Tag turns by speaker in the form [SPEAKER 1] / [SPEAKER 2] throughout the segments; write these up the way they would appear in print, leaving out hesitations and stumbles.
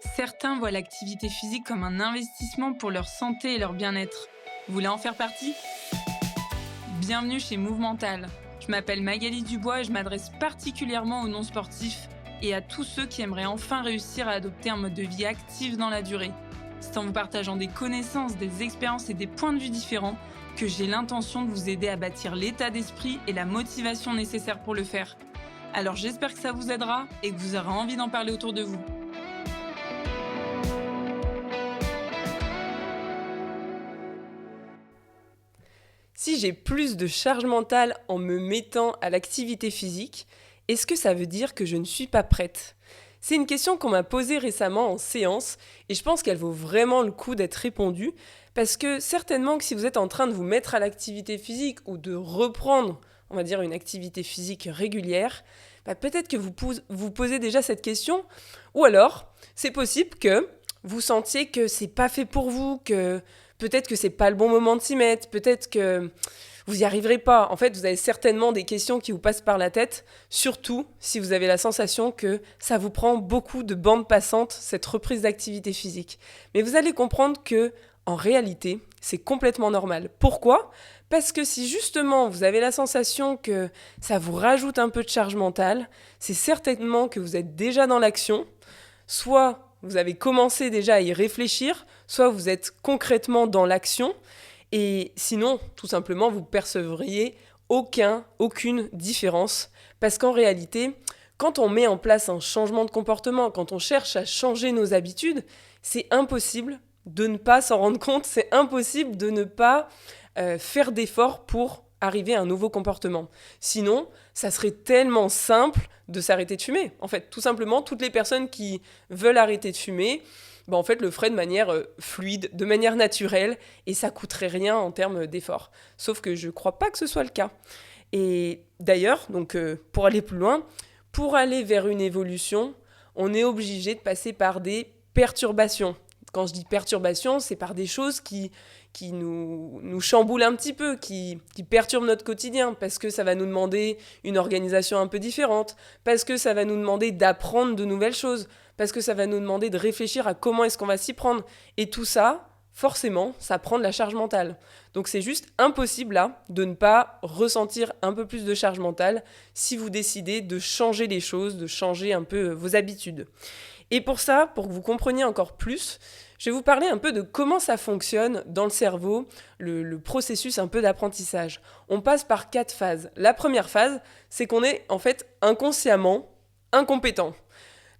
[SPEAKER 1] Certains voient l'activité physique comme un investissement pour leur santé et leur bien-être. Vous voulez en faire partie? Bienvenue chez Movemental. Je m'appelle Magali Dubois et je m'adresse particulièrement aux non-sportifs et à tous ceux qui aimeraient enfin réussir à adopter un mode de vie actif dans la durée. C'est en vous partageant des connaissances, des expériences et des points de vue différents que j'ai l'intention de vous aider à bâtir l'état d'esprit et la motivation nécessaires pour le faire. Alors j'espère que ça vous aidera et que vous aurez envie d'en parler autour de vous.
[SPEAKER 2] Si j'ai plus de charge mentale en me mettant à l'activité physique, est-ce que ça veut dire que je ne suis pas prête? C'est une question qu'on m'a posée récemment en séance et je pense qu'elle vaut vraiment le coup d'être répondue parce que certainement que si vous êtes en train de vous mettre à l'activité physique ou de reprendre, on va dire, une activité physique régulière, peut-être que vous posez déjà cette question ou alors c'est possible que vous sentiez que c'est pas fait pour vous, que peut-être que c'est pas le bon moment de s'y mettre, peut-être que vous n'y arriverez pas. En fait, vous avez certainement des questions qui vous passent par la tête, surtout si vous avez la sensation que ça vous prend beaucoup de bandes passantes, cette reprise d'activité physique. Mais vous allez comprendre que, en réalité, c'est complètement normal. Pourquoi ? Parce que si justement vous avez la sensation que ça vous rajoute un peu de charge mentale, c'est certainement que vous êtes déjà dans l'action, soit vous avez commencé déjà à y réfléchir, soit vous êtes concrètement dans l'action, et sinon, tout simplement, vous percevriez aucune différence. Parce qu'en réalité, quand on met en place un changement de comportement, quand on cherche à changer nos habitudes, c'est impossible de ne pas s'en rendre compte, c'est impossible de ne pas faire d'efforts pour arriver à un nouveau comportement. Sinon, ça serait tellement simple de s'arrêter de fumer. En fait, tout simplement, toutes les personnes qui veulent arrêter de fumer, en fait, le feraient de manière fluide, de manière naturelle, et ça coûterait rien en termes d'efforts. Sauf que je ne crois pas que ce soit le cas. Et d'ailleurs, pour aller plus loin, pour aller vers une évolution, on est obligé de passer par des perturbations. Quand je dis perturbations, c'est par des choses qui nous chamboulent un petit peu, qui perturbent notre quotidien, parce que ça va nous demander une organisation un peu différente, parce que ça va nous demander d'apprendre de nouvelles choses, parce que ça va nous demander de réfléchir à comment est-ce qu'on va s'y prendre. Et tout ça, forcément, ça prend de la charge mentale. Donc c'est juste impossible là de ne pas ressentir un peu plus de charge mentale si vous décidez de changer les choses, de changer un peu vos habitudes. Et pour ça, pour que vous compreniez encore plus, je vais vous parler un peu de comment ça fonctionne dans le cerveau, le processus un peu d'apprentissage. On passe par 4 phases. La première phase, c'est qu'on est en fait inconsciemment incompétent.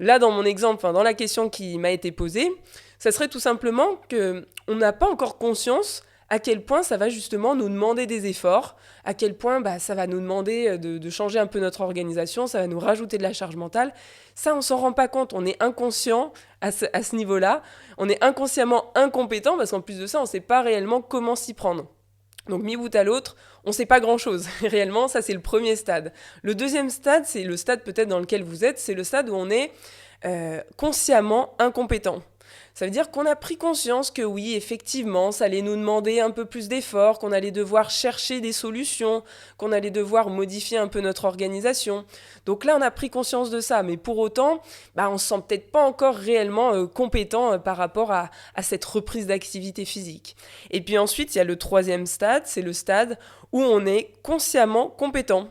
[SPEAKER 2] Là, dans mon exemple, dans la question qui m'a été posée, ça serait tout simplement qu'on n'a pas encore conscience à quel point ça va justement nous demander des efforts, à quel point ça va nous demander de changer un peu notre organisation, ça va nous rajouter de la charge mentale. Ça, on s'en rend pas compte, on est inconscient à ce niveau-là, on est inconsciemment incompétent parce qu'en plus de ça, on ne sait pas réellement comment s'y prendre. Donc mis bout à l'autre, on ne sait pas grand-chose. Réellement, ça c'est le premier stade. Le deuxième stade, c'est le stade peut-être dans lequel vous êtes, c'est le stade où on est consciemment incompétent. Ça veut dire qu'on a pris conscience que oui, effectivement, ça allait nous demander un peu plus d'efforts, qu'on allait devoir chercher des solutions, qu'on allait devoir modifier un peu notre organisation. Donc là, on a pris conscience de ça, mais pour autant, on ne se sent peut-être pas encore réellement compétent par rapport à cette reprise d'activité physique. Et puis ensuite, il y a le troisième stade, c'est le stade où on est consciemment compétent.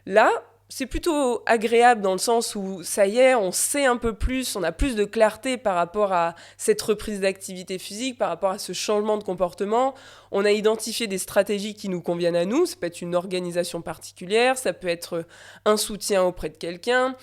[SPEAKER 2] Là, c'est plutôt agréable dans le sens où ça y est, on sait un peu plus, on a plus de clarté par rapport à cette reprise d'activité physique, par rapport à ce changement de comportement. On a identifié des stratégies qui nous conviennent à nous, ça peut être une organisation particulière, ça peut être un soutien auprès de quelqu'un.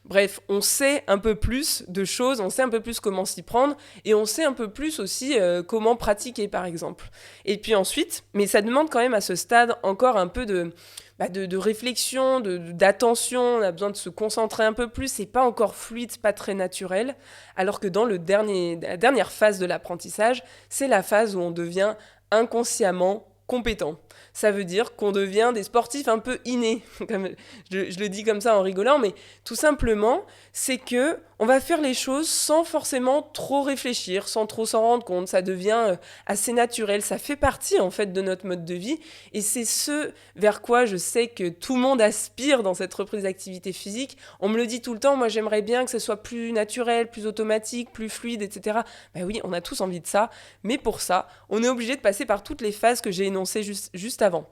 [SPEAKER 2] Bref, on sait un peu plus de choses, on sait un peu plus comment s'y prendre et on sait un peu plus aussi comment pratiquer par exemple. Et puis ensuite, mais ça demande quand même à ce stade encore un peu de réflexion, d'attention, on a besoin de se concentrer un peu plus, c'est pas encore fluide, c'est pas très naturel, alors que dans la dernière phase de l'apprentissage, c'est la phase où on devient inconsciemment compétent. Ça veut dire qu'on devient des sportifs un peu innés, comme je le dis comme ça en rigolant, mais tout simplement, c'est que on va faire les choses sans forcément trop réfléchir, sans trop s'en rendre compte. Ça devient assez naturel, ça fait partie en fait de notre mode de vie, et c'est ce vers quoi je sais que tout le monde aspire dans cette reprise d'activité physique. On me le dit tout le temps, moi j'aimerais bien que ce soit plus naturel, plus automatique, plus fluide, etc. Ben oui, on a tous envie de ça, mais pour ça, on est obligé de passer par toutes les phases que j'ai énoncées juste avant.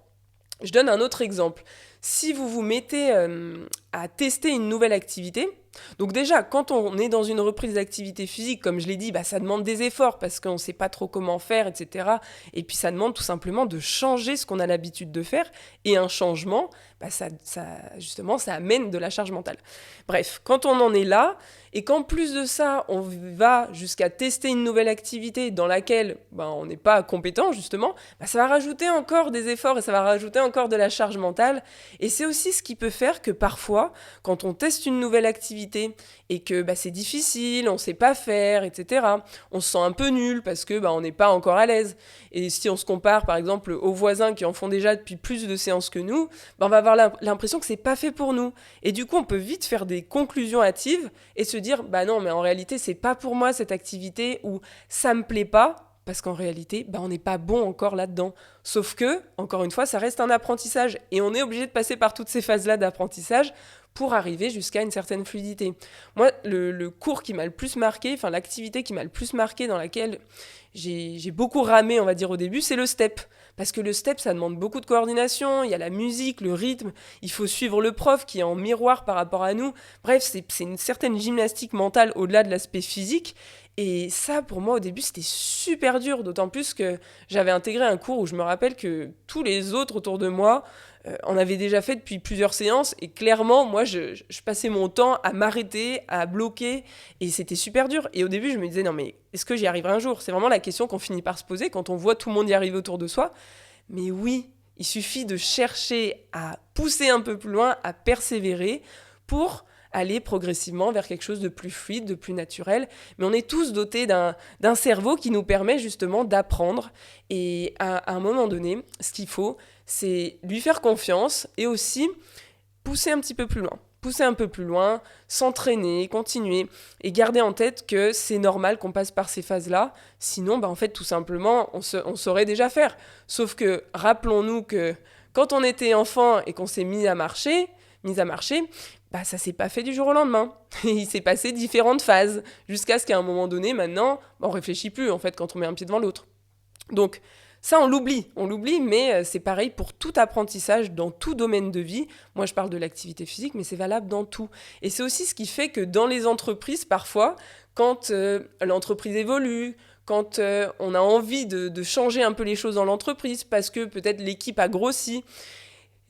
[SPEAKER 2] Je donne un autre exemple. Si vous vous mettez à tester une nouvelle activité, donc déjà, quand on est dans une reprise d'activité physique, comme je l'ai dit, ça demande des efforts parce qu'on ne sait pas trop comment faire, etc. Et puis ça demande tout simplement de changer ce qu'on a l'habitude de faire. Et un changement, justement, ça amène de la charge mentale. Bref, quand on en est là, et qu'en plus de ça, on va jusqu'à tester une nouvelle activité dans laquelle on n'est pas compétent, justement, ça va rajouter encore des efforts et ça va rajouter encore de la charge mentale. Et c'est aussi ce qui peut faire que parfois, quand on teste une nouvelle activité et que c'est difficile, on ne sait pas faire, etc., on se sent un peu nul parce que on n'est pas encore à l'aise. Et si on se compare, par exemple, aux voisins qui en font déjà depuis plus de séances que nous, on va avoir l'impression que c'est pas fait pour nous. Et du coup, on peut vite faire des conclusions hâtives et se dire, non, mais en réalité, c'est pas pour moi cette activité, ou ça me plaît pas, parce qu'en réalité, on n'est pas bon encore là-dedans. Sauf que, encore une fois, ça reste un apprentissage, et on est obligé de passer par toutes ces phases-là d'apprentissage pour arriver jusqu'à une certaine fluidité. Moi, le cours qui m'a le plus marqué, l'activité qui m'a le plus marqué, dans laquelle j'ai beaucoup ramé, on va dire, au début, c'est le step. Parce que le step, ça demande beaucoup de coordination, il y a la musique, le rythme, il faut suivre le prof qui est en miroir par rapport à nous. Bref, c'est une certaine gymnastique mentale au-delà de l'aspect physique. Et ça, pour moi, au début, c'était super dur, d'autant plus que j'avais intégré un cours où je me rappelle que tous les autres autour de moi en avaient déjà fait depuis plusieurs séances, et clairement, moi, je passais mon temps à m'arrêter, à bloquer, et c'était super dur. Et au début, je me disais, non mais, est-ce que j'y arriverai un jour ? C'est vraiment la question qu'on finit par se poser quand on voit tout le monde y arriver autour de soi. Mais oui, il suffit de chercher à pousser un peu plus loin, à persévérer, pour aller progressivement vers quelque chose de plus fluide, de plus naturel. Mais on est tous dotés d'un cerveau qui nous permet justement d'apprendre. Et à un moment donné, ce qu'il faut, c'est lui faire confiance et aussi pousser un petit peu plus loin. Pousser un peu plus loin, s'entraîner, continuer, et garder en tête que c'est normal qu'on passe par ces phases-là. Sinon, en fait, tout simplement, on saurait déjà faire. Sauf que, rappelons-nous que quand on était enfant et qu'on s'est mis à marcher, ça s'est pas fait du jour au lendemain. Il s'est passé différentes phases, jusqu'à ce qu'à un moment donné, maintenant, on réfléchit plus, en fait, quand on met un pied devant l'autre. Donc, ça, on l'oublie, mais c'est pareil pour tout apprentissage dans tout domaine de vie. Moi, je parle de l'activité physique, mais c'est valable dans tout. Et c'est aussi ce qui fait que dans les entreprises, parfois, quand l'entreprise évolue, quand on a envie de changer un peu les choses dans l'entreprise, parce que peut-être l'équipe a grossi,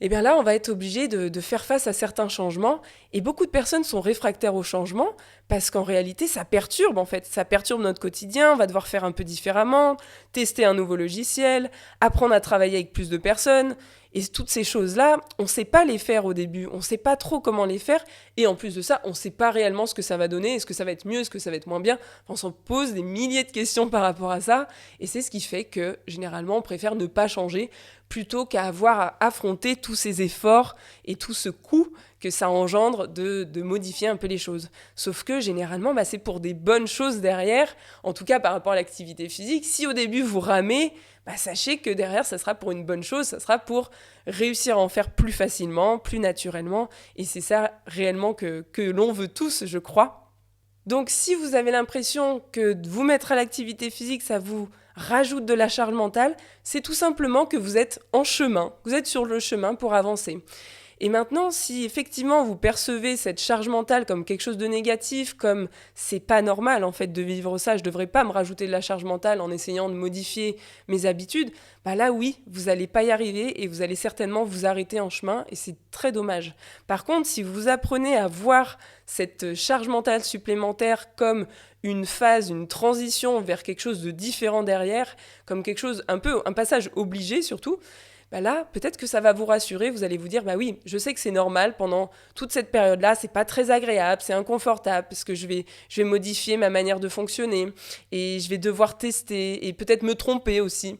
[SPEAKER 2] et bien là, on va être obligé de faire face à certains changements. Et beaucoup de personnes sont réfractaires aux changements parce qu'en réalité, ça perturbe en fait. Ça perturbe notre quotidien, on va devoir faire un peu différemment, tester un nouveau logiciel, apprendre à travailler avec plus de personnes. Et toutes ces choses-là, on ne sait pas les faire au début, on ne sait pas trop comment les faire. Et en plus de ça, on ne sait pas réellement ce que ça va donner, est-ce que ça va être mieux, est-ce que ça va être moins bien. On s'en pose des milliers de questions par rapport à ça. Et c'est ce qui fait que, généralement, on préfère ne pas changer plutôt qu'à avoir à affronter tous ces efforts et tout ce coût que ça engendre de modifier un peu les choses. Sauf que généralement, c'est pour des bonnes choses derrière, en tout cas par rapport à l'activité physique. Si au début vous ramez, sachez que derrière, ça sera pour une bonne chose, ça sera pour réussir à en faire plus facilement, plus naturellement, et c'est ça réellement que l'on veut tous, je crois. Donc si vous avez l'impression que de vous mettre à l'activité physique, ça vous rajoute de la charge mentale, c'est tout simplement que vous êtes en chemin, vous êtes sur le chemin pour avancer. Et maintenant, si effectivement vous percevez cette charge mentale comme quelque chose de négatif, comme c'est pas normal en fait de vivre ça, je devrais pas me rajouter de la charge mentale en essayant de modifier mes habitudes, là oui, vous allez pas y arriver et vous allez certainement vous arrêter en chemin et c'est très dommage. Par contre, si vous apprenez à voir cette charge mentale supplémentaire comme une phase, une transition vers quelque chose de différent derrière, comme quelque chose, un passage obligé surtout, là, peut-être que ça va vous rassurer, vous allez vous dire, oui, je sais que c'est normal, pendant toute cette période-là, c'est pas très agréable, c'est inconfortable, parce que je vais modifier ma manière de fonctionner, et je vais devoir tester, et peut-être me tromper aussi.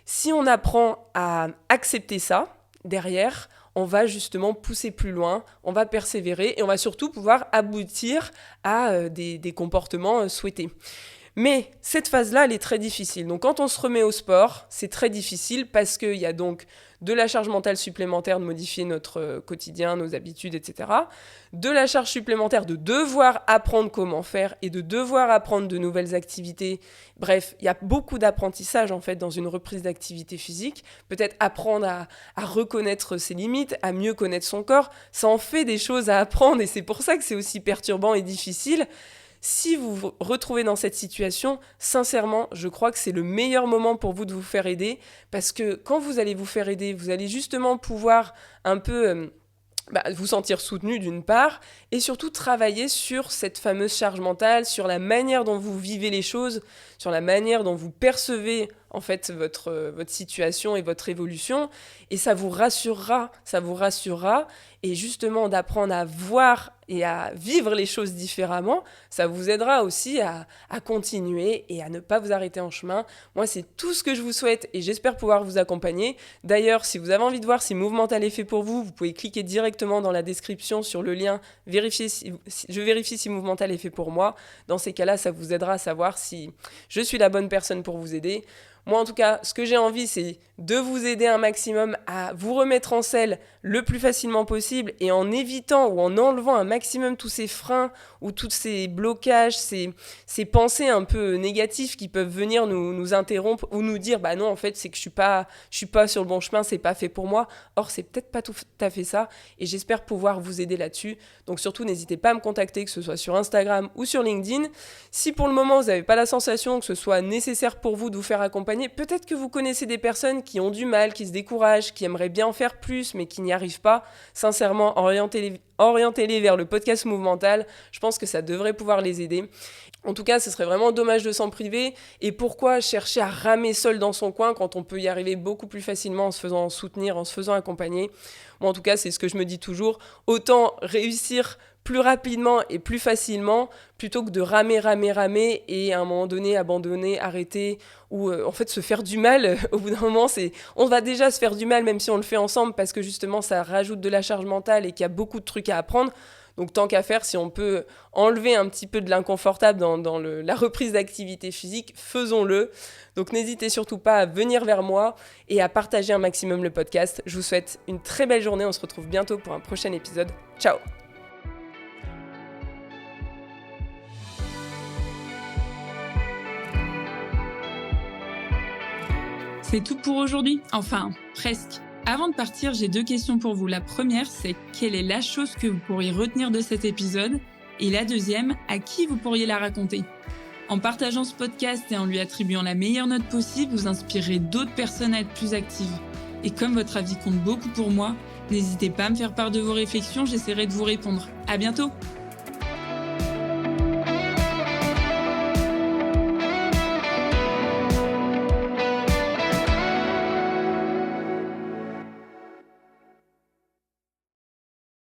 [SPEAKER 2] Si on apprend à accepter ça, derrière, on va justement pousser plus loin, on va persévérer et on va surtout pouvoir aboutir à des comportements souhaités. Mais cette phase-là, elle est très difficile. Donc quand on se remet au sport, c'est très difficile parce qu'il y a donc de la charge mentale supplémentaire de modifier notre quotidien, nos habitudes, etc. De la charge supplémentaire de devoir apprendre comment faire et de devoir apprendre de nouvelles activités. Bref, il y a beaucoup d'apprentissage en fait dans une reprise d'activité physique. Peut-être apprendre à reconnaître ses limites, à mieux connaître son corps. Ça en fait des choses à apprendre et c'est pour ça que c'est aussi perturbant et difficile. Si vous vous retrouvez dans cette situation, sincèrement, je crois que c'est le meilleur moment pour vous de vous faire aider parce que quand vous allez vous faire aider, vous allez justement pouvoir un peu vous sentir soutenu d'une part et surtout travailler sur cette fameuse charge mentale, sur la manière dont vous vivez les choses, sur la manière dont vous percevez en fait votre situation et votre évolution et ça vous rassurera et justement d'apprendre à voir et à vivre les choses différemment, ça vous aidera aussi à continuer et à ne pas vous arrêter en chemin. Moi, c'est tout ce que je vous souhaite et j'espère pouvoir vous accompagner. D'ailleurs, si vous avez envie de voir si Movemental est fait pour vous, vous pouvez cliquer directement dans la description sur le lien « Je vérifie si Movemental est fait pour moi ». Dans ces cas-là, ça vous aidera à savoir si je suis la bonne personne pour vous aider. Moi, en tout cas, ce que j'ai envie, c'est de vous aider un maximum à vous remettre en selle le plus facilement possible et en évitant ou en enlevant un maximum tous ces freins ou tous ces blocages, ces pensées un peu négatives qui peuvent venir nous interrompre ou nous dire « bah non, en fait, c'est que je suis pas sur le bon chemin, c'est pas fait pour moi ». Or, c'est peut-être pas tout à fait ça et j'espère pouvoir vous aider là-dessus. Donc surtout, n'hésitez pas à me contacter, que ce soit sur Instagram ou sur LinkedIn. Si pour le moment, vous n'avez pas la sensation que ce soit nécessaire pour vous de vous faire accompagner, peut-être que vous connaissez des personnes qui ont du mal, qui se découragent, qui aimeraient bien en faire plus, mais qui n'y arrivent pas. Sincèrement, orientez-les vers le podcast Movemental. Je pense que ça devrait pouvoir les aider. En tout cas, ce serait vraiment dommage de s'en priver. Et pourquoi chercher à ramer seul dans son coin quand on peut y arriver beaucoup plus facilement en se faisant soutenir, en se faisant accompagner ? Moi, en tout cas, c'est ce que je me dis toujours. Autant réussir plus rapidement et plus facilement plutôt que de ramer et à un moment donné abandonner, arrêter ou en fait se faire du mal. Au bout d'un moment, on va déjà se faire du mal même si on le fait ensemble parce que justement ça rajoute de la charge mentale et qu'il y a beaucoup de trucs à apprendre. Donc tant qu'à faire, si on peut enlever un petit peu de l'inconfortable dans la reprise d'activité physique, faisons-le. Donc n'hésitez surtout pas à venir vers moi et à partager un maximum le podcast. Je vous souhaite une très belle journée, on se retrouve bientôt pour un prochain épisode. Ciao!
[SPEAKER 1] C'est tout pour aujourd'hui, enfin, presque. Avant de partir, j'ai 2 questions pour vous. La première, c'est quelle est la chose que vous pourriez retenir de cet épisode ? Et la deuxième, à qui vous pourriez la raconter ? En partageant ce podcast et en lui attribuant la meilleure note possible, vous inspirerez d'autres personnes à être plus actives. Et comme votre avis compte beaucoup pour moi, n'hésitez pas à me faire part de vos réflexions, j'essaierai de vous répondre. À bientôt !